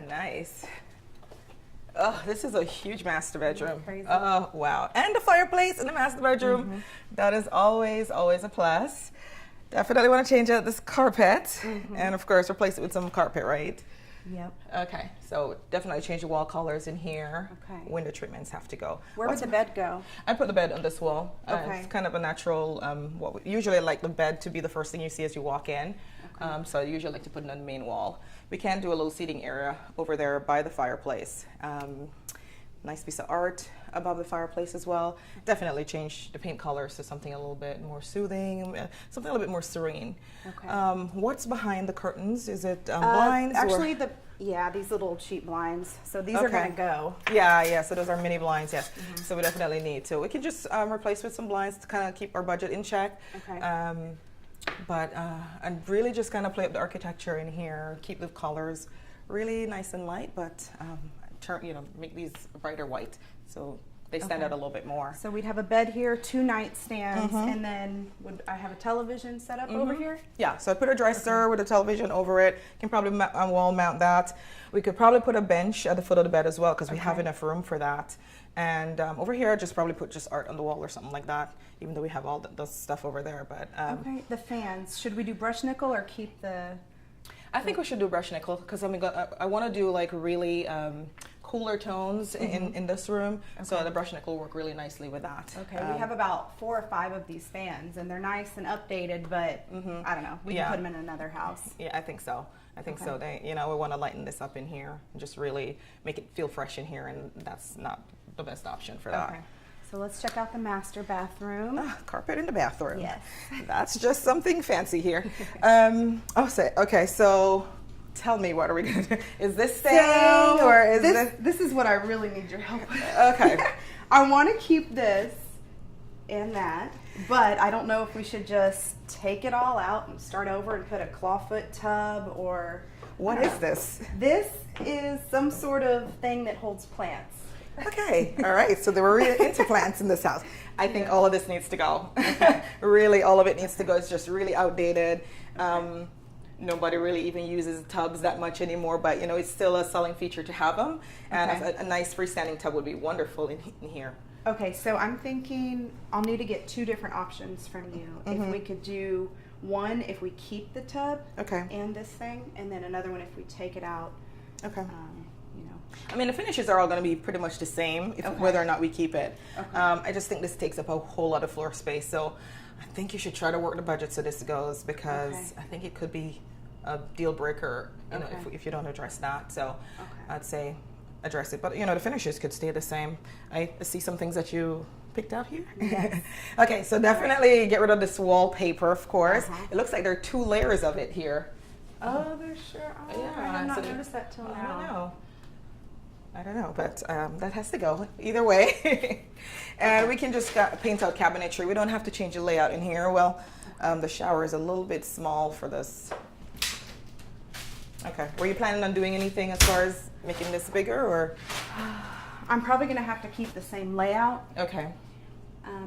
nice. Oh, this is a huge master bedroom. Crazy. Oh, wow. And the fireplace in the master bedroom. Mm-hmm. That is always, always a plus. Definitely want to change out this carpet. Mm-hmm. And of course, replace it with some carpet, right? Yep. Okay, so definitely change the wall colors in here. Okay. Window treatments have to go. Where would the bed go? I put the bed on this wall. Okay. It's kind of a natural, usually I like the bed to be the first thing you see as you walk in. Okay. So I usually like to put it on the main wall. We can do a little seating area over there by the fireplace. Nice piece of art above the fireplace as well. Definitely change the paint colors to something a little bit more soothing, something a little bit more serene. Okay. What's behind the curtains? Is it blinds? Actually, these little cheap blinds. So these are going to go. Yeah, so those are mini blinds, yes. Mm-hmm. So we definitely need to. We can just replace with some blinds to kind of keep our budget in check. Okay. And really just kind of play up the architecture in here, keep the colors really nice and light, but make these brighter white so they stand out a little bit more. So we'd have a bed here, 2 nightstands, and then would I have a television set up over here? Yeah, so I put a dresser with a television over it. You can probably wall mount that. We could probably put a bench at the foot of the bed as well because we have enough room for that. And over here, just probably put just art on the wall or something like that, even though we have all the stuff over there. But okay, the fans. Should we do brush nickel or keep the... I think we should do brush nickel because I want to do like really cooler tones in this room. So the brush nickel will work really nicely with that. Okay, we have about 4 or 5 of these fans, and they're nice and updated, but I don't know. We can put them in another house. Yeah, I think so. I think so. We want to lighten this up in here and just really make it feel fresh in here, and that's not the best option for that. Okay. So let's check out the master bathroom. Carpet in the bathroom. Yes. That's just something fancy here. Okay, so tell me, what are we going to do? Is this staying or is this? This is what I really need your help with. Okay. I want to keep this and that, but I don't know if we should just take it all out and start over and put a clawfoot tub or... What is this? This is some sort of thing that holds plants. Okay, all right. So they were really into plants in this house. I think all of this needs to go. Really, all of it needs to go. It's just really outdated. Nobody really even uses tubs that much anymore, but it's still a selling feature to have them. And a nice freestanding tub would be wonderful in here. Okay, so I'm thinking I'll need to get 2 different options from you. If we could do one if we keep the tub and this thing, and then another one if we take it out. Okay. I mean, the finishes are all going to be pretty much the same, whether or not we keep it. Okay. I just think this takes up a whole lot of floor space, so I think you should try to work the budget so this goes, because I think it could be a deal breaker, if you don't address that. So I'd say address it, but the finishes could stay the same. I see some things that you picked out here. Yes. Okay, so definitely get rid of this wallpaper, of course. It looks like there are 2 layers of it here. Oh, there sure are. Yeah, I have not noticed that till now. I don't know, but that has to go either way. And we can just paint out cabinetry. We don't have to change the layout in here. Well, the shower is a little bit small for this. Okay, were you planning on doing anything as far as making this bigger, or? I'm probably going to have to keep the same layout. Okay.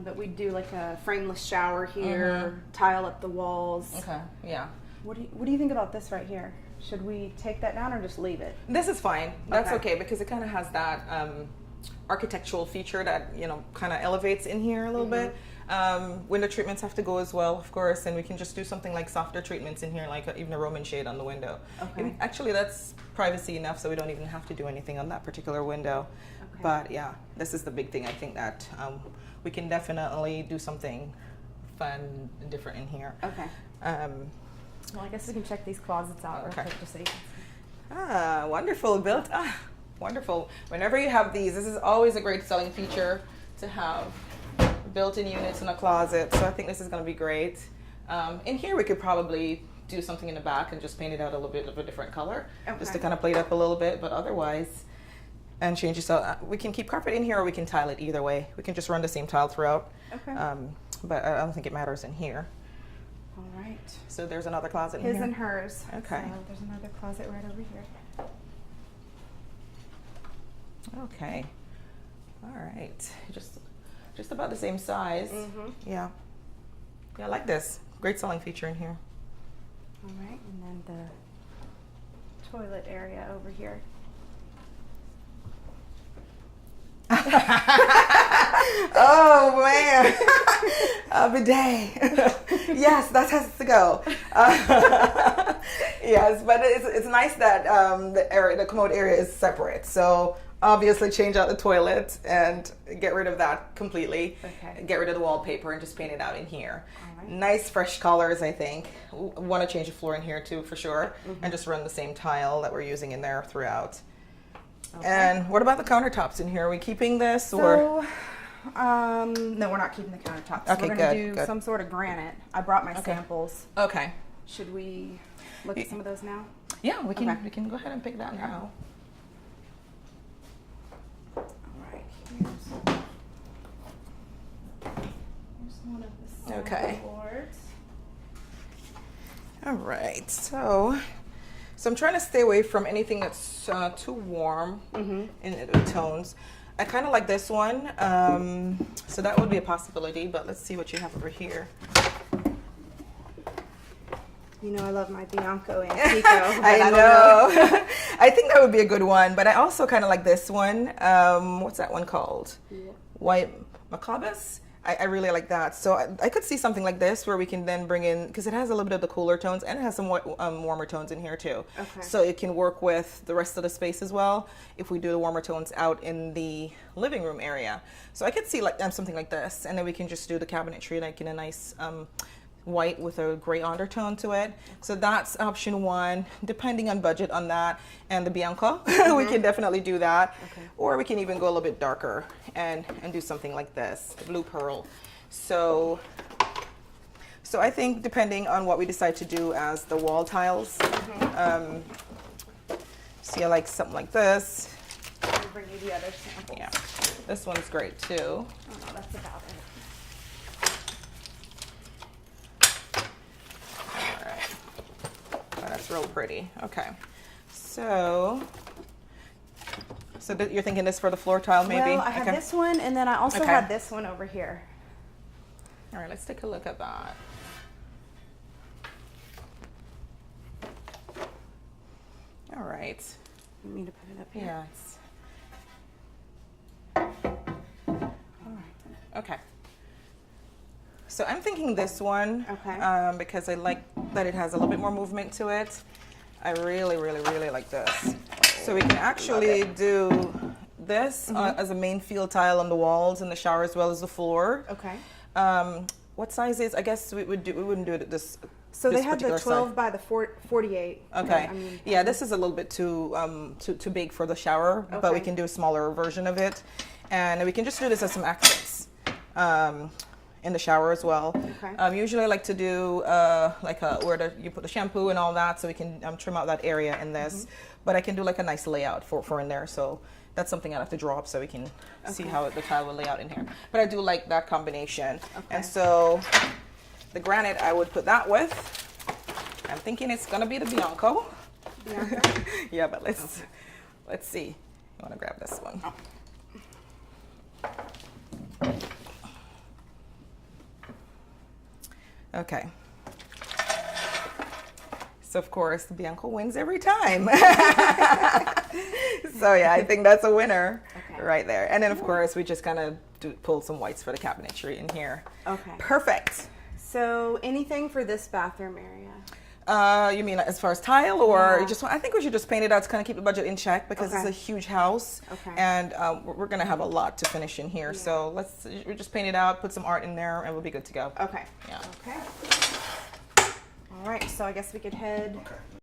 But we'd do like a frameless shower here, tile up the walls. Okay, yeah. What do you think about this right here? Should we take that down or just leave it? This is fine. That's okay because it kind of has that architectural feature that kind of elevates in here a little bit. Window treatments have to go as well, of course, and we can just do something like softer treatments in here, like even a Roman shade on the window. Okay. Actually, that's privacy enough, so we don't even have to do anything on that particular window. Okay. But yeah, this is the big thing. I think that we can definitely do something fun and different in here. Okay. Well, I guess we can check these closets out real quick just so you can see. Wonderful. Built. Wonderful. Whenever you have these, this is always a great selling feature to have built-in units in a closet. So I think this is going to be great. In here, we could probably do something in the back and just paint it out a little bit of a different color, just to kind of play it up a little bit. But otherwise, and change it. So we can keep carpet in here, or we can tile it either way. We can just run the same tile throughout. Okay. But I don't think it matters in here. All right. So there's another closet in here? His and hers. Okay. So there's another closet right over here. Okay. All right. Just about the same size. Yeah. Yeah, I like this. Great selling feature in here. All right. And then the toilet area over here. Oh man, a bidet. Yes, that has to go. Yes, but it's nice that the commode area is separate. So obviously change out the toilet and get rid of that completely. Okay. Get rid of the wallpaper and just paint it out in here. All right. Nice fresh colors, I think. Want to change the floor in here too for sure, and just run the same tile that we're using in there throughout. Okay. And what about the countertops in here? Are we keeping this or? No, we're not keeping the countertops. Okay, we're going to do some sort of granite. I brought my samples. Okay. Should we look at some of those now? Yeah, we can. We can go ahead and pick that now. All right. Here's one of the sample boards. All right. So I'm trying to stay away from anything that's too warm in tones. I kind of like this one, so that would be a possibility, but let's see what you have over here. You know I love my Bianco and Pico. I know. I think that would be a good one, but I also kind of like this one. What's that one called? Yeah. White Macabas? I really like that. So I could see something like this where we can then bring in, because it has a little bit of the cooler tones and it has some warmer tones in here too. Okay. So it can work with the rest of the space as well if we do the warmer tones out in the living room area. So I could see like something like this, and then we can just do the cabinetry like in a nice white with a gray undertone to it. So that's option one, depending on budget on that. And the Bianco, we can definitely do that. Okay. Or we can even go a little bit darker and do something like this, the blue pearl. So I think depending on what we decide to do as the wall tiles, see, I like something like this. I'll bring you the other samples. Yeah, this one's great too. Oh no, that's about it. That's real pretty. Okay, so you're thinking this for the floor tile, maybe? Well, I have this one, and then I also had this one over here. All right, let's take a look at that. All right. You want me to put it up here? Yeah. All right. Okay. So I'm thinking this one, because I like that it has a little bit more movement to it. I really, really, really like this. So we can actually do this as a main field tile on the walls in the shower as well as the floor. Okay. What size is? I guess we wouldn't do it this. So they had the 12 by the 48. Okay. Yeah, this is a little bit too big for the shower, but we can do a smaller version of it, and we can just do this as some accents. In the shower as well. Okay. Usually I like to do where you put the shampoo and all that, so we can trim out that area in this. But I can do like a nice layout for in there. So that's something I have to draw up so we can see how the tile will lay out in here. But I do like that combination. Okay. And so the granite I would put that with. I'm thinking it's gonna be the Bianco. Bianco? Yeah, but let's see. You wanna grab this one? Okay. So of course, the Bianco wins every time. So yeah, I think that's a winner right there. And then of course, we just kind of pull some whites for the cabinetry in here. Okay. Perfect. So anything for this bathroom area? You mean as far as tile, or just? I think we should just paint it out to kind of keep the budget in check, because it's a huge house, and we're gonna have a lot to finish in here. So we just paint it out, put some art in there, and we'll be good to go. Okay. Yeah. Okay. All right. So I guess we could head